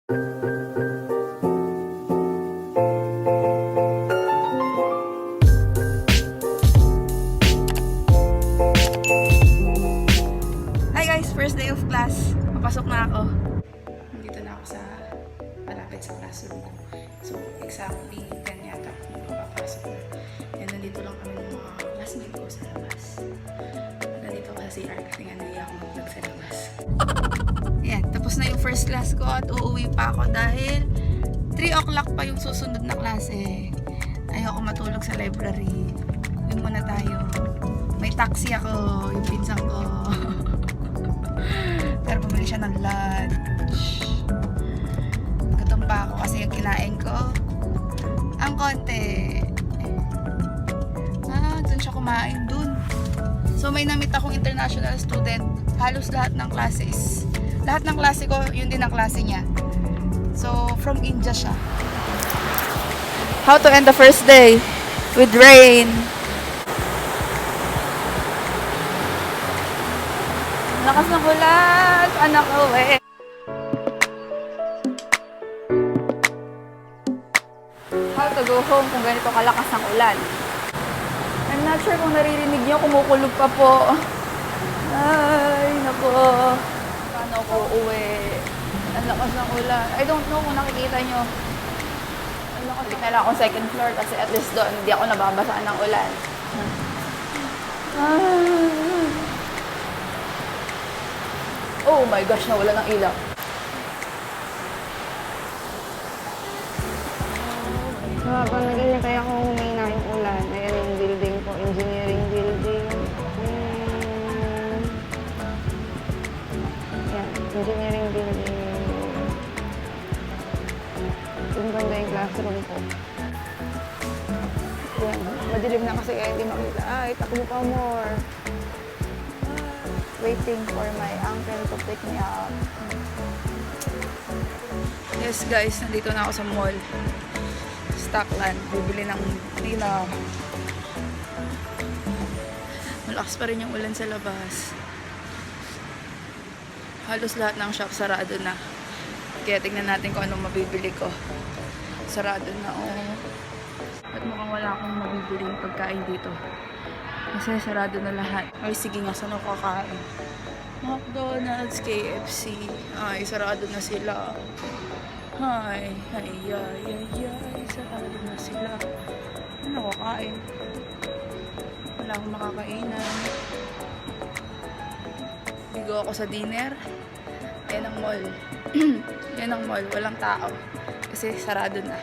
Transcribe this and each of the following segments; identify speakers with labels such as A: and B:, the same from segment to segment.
A: Hi guys, first day of class. Papasok na ako. Nandito na ako sa malapit sa classroom ko. So, exactly 10 yata. Papasok na. And nandito lang kami ng mga classmate ko sa labas. Nandito ako sa CR kasi nga naiya ako mag-vlog sa labas. Yan, tapos na yung first class ko at uuwi pa ako dahil 3 o'clock pa yung susunod na klase. Ayoko matulog sa library. Uwi muna tayo. May taxi ako, yung pinsang ko. Pero bumili siya ng lunch. Gutom pa ako kasi yung kinain ko ang konti. Dun siya kumain dun. So may namit akong international student. Halos lahat ng classes. Lahat ng klase ko, yun din ang klase niya. So from India siya. How to end the first day with rain. Lakas ng ulan, anak ko eh. How to go home kung ganito kalakas ang ulan. I'm not sure kung naririnig niyo, kumukulog pa po. Ay, nako. Paano ako uwi? Ang lakas ng ulan. I don't know kung nakikita niyo. Ang lakas ng ulan akong second floor kasi at least doon hindi ako nababasaan ng ulan. Oh my gosh, nawala ng ilaw.
B: Habang naghihintay ako humina yung ulan, ayan yung building ko, engineering building. Ayan, engineering building. Yung banda yung classroom ko. Ayan, madilim na kasi kaya hindi makita. Ay, takbo pa more. Waiting for my uncle to pick me up.
A: Yes guys, nandito na ako sa mall. Stockland, bibili ng tila. Malakas pa rin yung ulan sa labas. Halos lahat ng shop sarado na. Kaya tingnan natin kung anong mabibili ko. Sarado na oh. At mukhang wala akong mabibili yung pagkain dito. Kasi sarado na lahat. Ay sige nga, saan ako kakain? McDonald's, KFC. Ay, sarado na sila. Ay, sarado na sila. Ano ako kain? Wala akong makakainan. Bigo ako sa dinner. Yan ang mall. Yan ang mall. Walang tao. Kasi sarado na.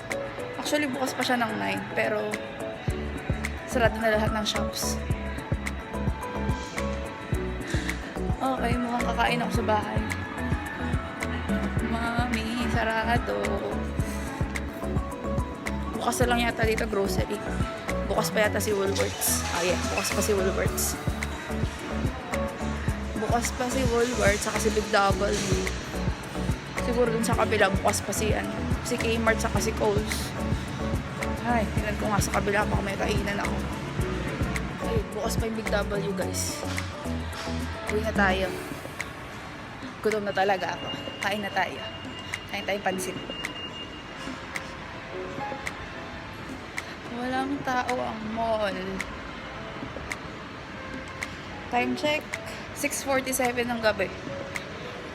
A: Actually, bukas pa siya ng 9. Pero sarado na lahat ng shops. Okay, mukhang kakain ako sa bahay. Mami, sarado. Bukas na lang yata dito grocery. Bukas pa yata si Woolworths. Yeah, bukas pa si Woolworths. Bukas pa si Woolworths, saka si Big W. Siguro dun sa kabila, bukas pa si Kmart, saka si Kohl's. Ay, tingnan ko nga sa kabila, baka may kainan ako. Ay, bukas pa yung Big W, guys. Uwi na tayo. Gutom na talaga ako. Kain na tayo. Kain tayong pansit. Walang tao ang mall. Time check. 6:47 ng gabi.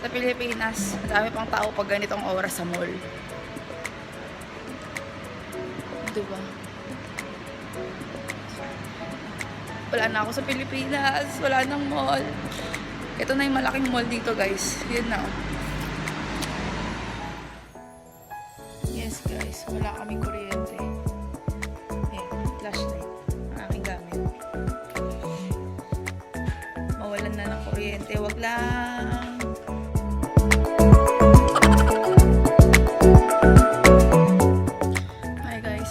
A: Sa Pilipinas, dami pang tao pag ganitong oras sa mall. Diba? Wala na ako sa Pilipinas. Wala nang mall. Ito na yung malaking mall dito, guys. Yun na. Yes, guys. Wala kaming kuryente. Flashlight. Ang aking gamit. Mawalan na ng kuryente. Wag lang. Hi, guys.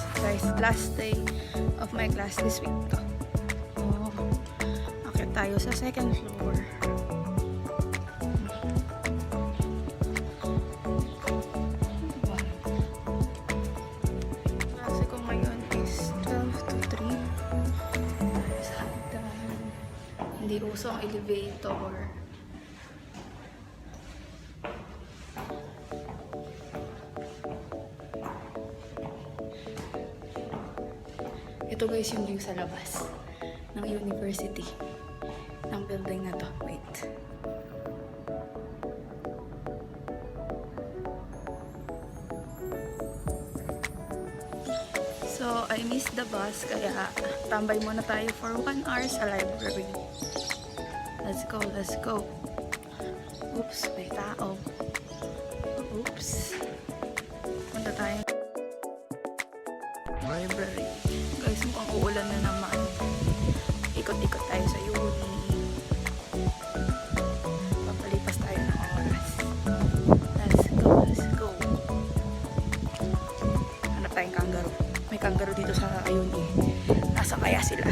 A: Last day of my class this week to. Tayo sa second floor. Klase ko ngayon is 12 to 3. Hindi uso ang elevator. Ito guys yung view sa labas ng university ng building na to. Wait. So, I missed the bus kaya tambay muna tayo for 1 hour sa library. Let's go, let's go. Oops, may tao. Oops. Punta tayo. Library. Guys, mukhang uulan na naman. Ikot-ikot tayo sa uni. Papalipas tayo ng oras. Let's go, let's go. Hanap tayong kangaroo. May kangaroo dito sa uni. Nasa kaya sila?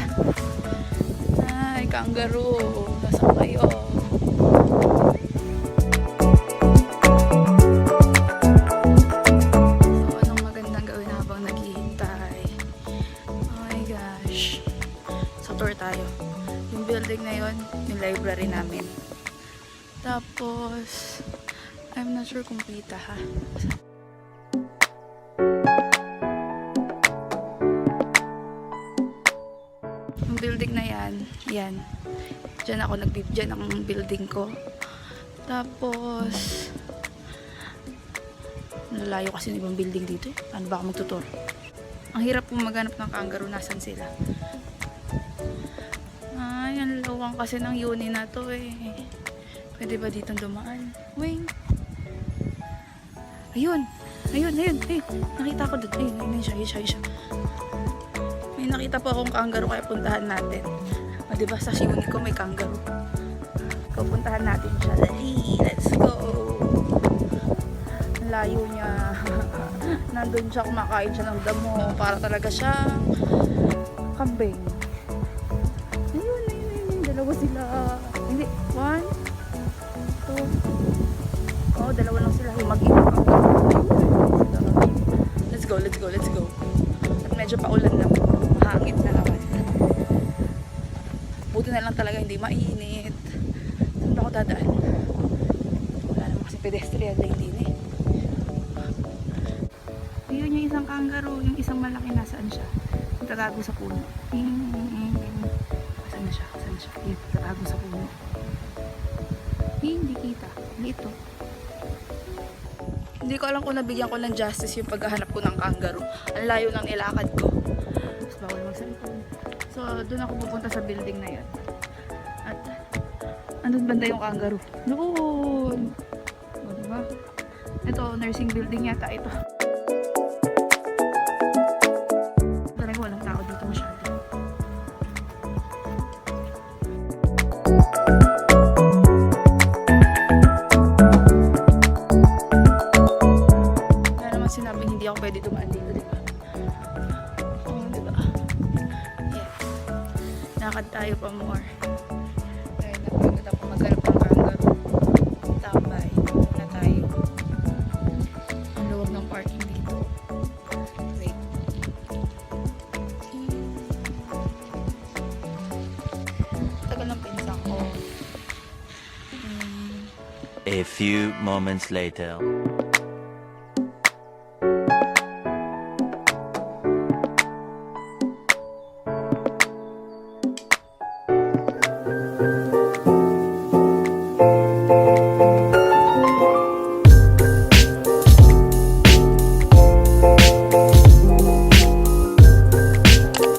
A: Ay, kangaroo. Nasa kayo. Tayo. Yung building na yon, yung library namin. Tapos, I'm not sure kung kita ha. Yung building na yan. Diyan ako nagbibigyan ng building ko. Tapos, lalayo kasi ng ibang building dito. Ano ba ako magtutur? Ang hirap pong maghanap ng kangaroo. Nasaan sila? Ay, ang lawang kasi ng uni na to eh. Pwede ba ditong dumaan? Wing. Ayun. Nakita ko doon. Ayun siya. May nakita po akong kangaroo kaya puntahan natin. O diba sa uni ko may kangaroo. Pupuntahan natin siya. Dali, let's go. Ang layo niya. Nandun siya, kumakain siya ng damo. Para talaga siyang kambing. Dalawa sila. Hindi. 1, 2. Oh, dalawa lang sila. Yung mag-iwan. Let's go. At medyo paulan na. Hangin na naman. Buti na lang talaga hindi mainit. Saan ba ako dadaan? Wala naman kasi pedestrian lane din eh. Ayun yung isang kangaroo. Yung isang malaki nasaan siya? Tatago sa puno. Saan siya? Yun, tatago sa puno. Hindi kita. Dito. Hindi ko alam kung nabigyan ko ng justice yung paghahanap ko ng kangaroo. Ang layo ng nilakad ko. Tapos bawal mag-cellphone. So, doon ako pupunta sa building na yan. At, andun banda yung kangaroo. Doon! O, diba? Ito, nursing building yata ito. Talaga walang tao dito masyado. Sinabing hindi ako pwede dumaan dito, diba? Oo, diba? Yeah. Lakad tayo pa more. Dahil napagod ako maghanap ng kangaroo. Tambay na tayo. Ang luwag ng parking dito. Wait. Tagal ng pinsan ko.
C: A few moments later.